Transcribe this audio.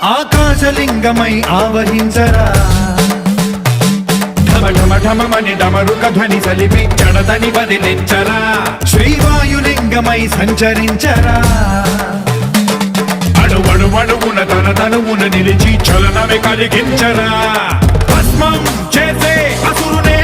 ఆకాశలింగమై ఆవహించరా ఢమఢమఢమని డమరుక ధ్వని సలిపి జడదని వదిలించరా శ్రీవాయులింగమై సంచరించరా అణువణువున తన తనువున నిలిచి చలనమే కలిగించరా భస్మం చేసే అసురునే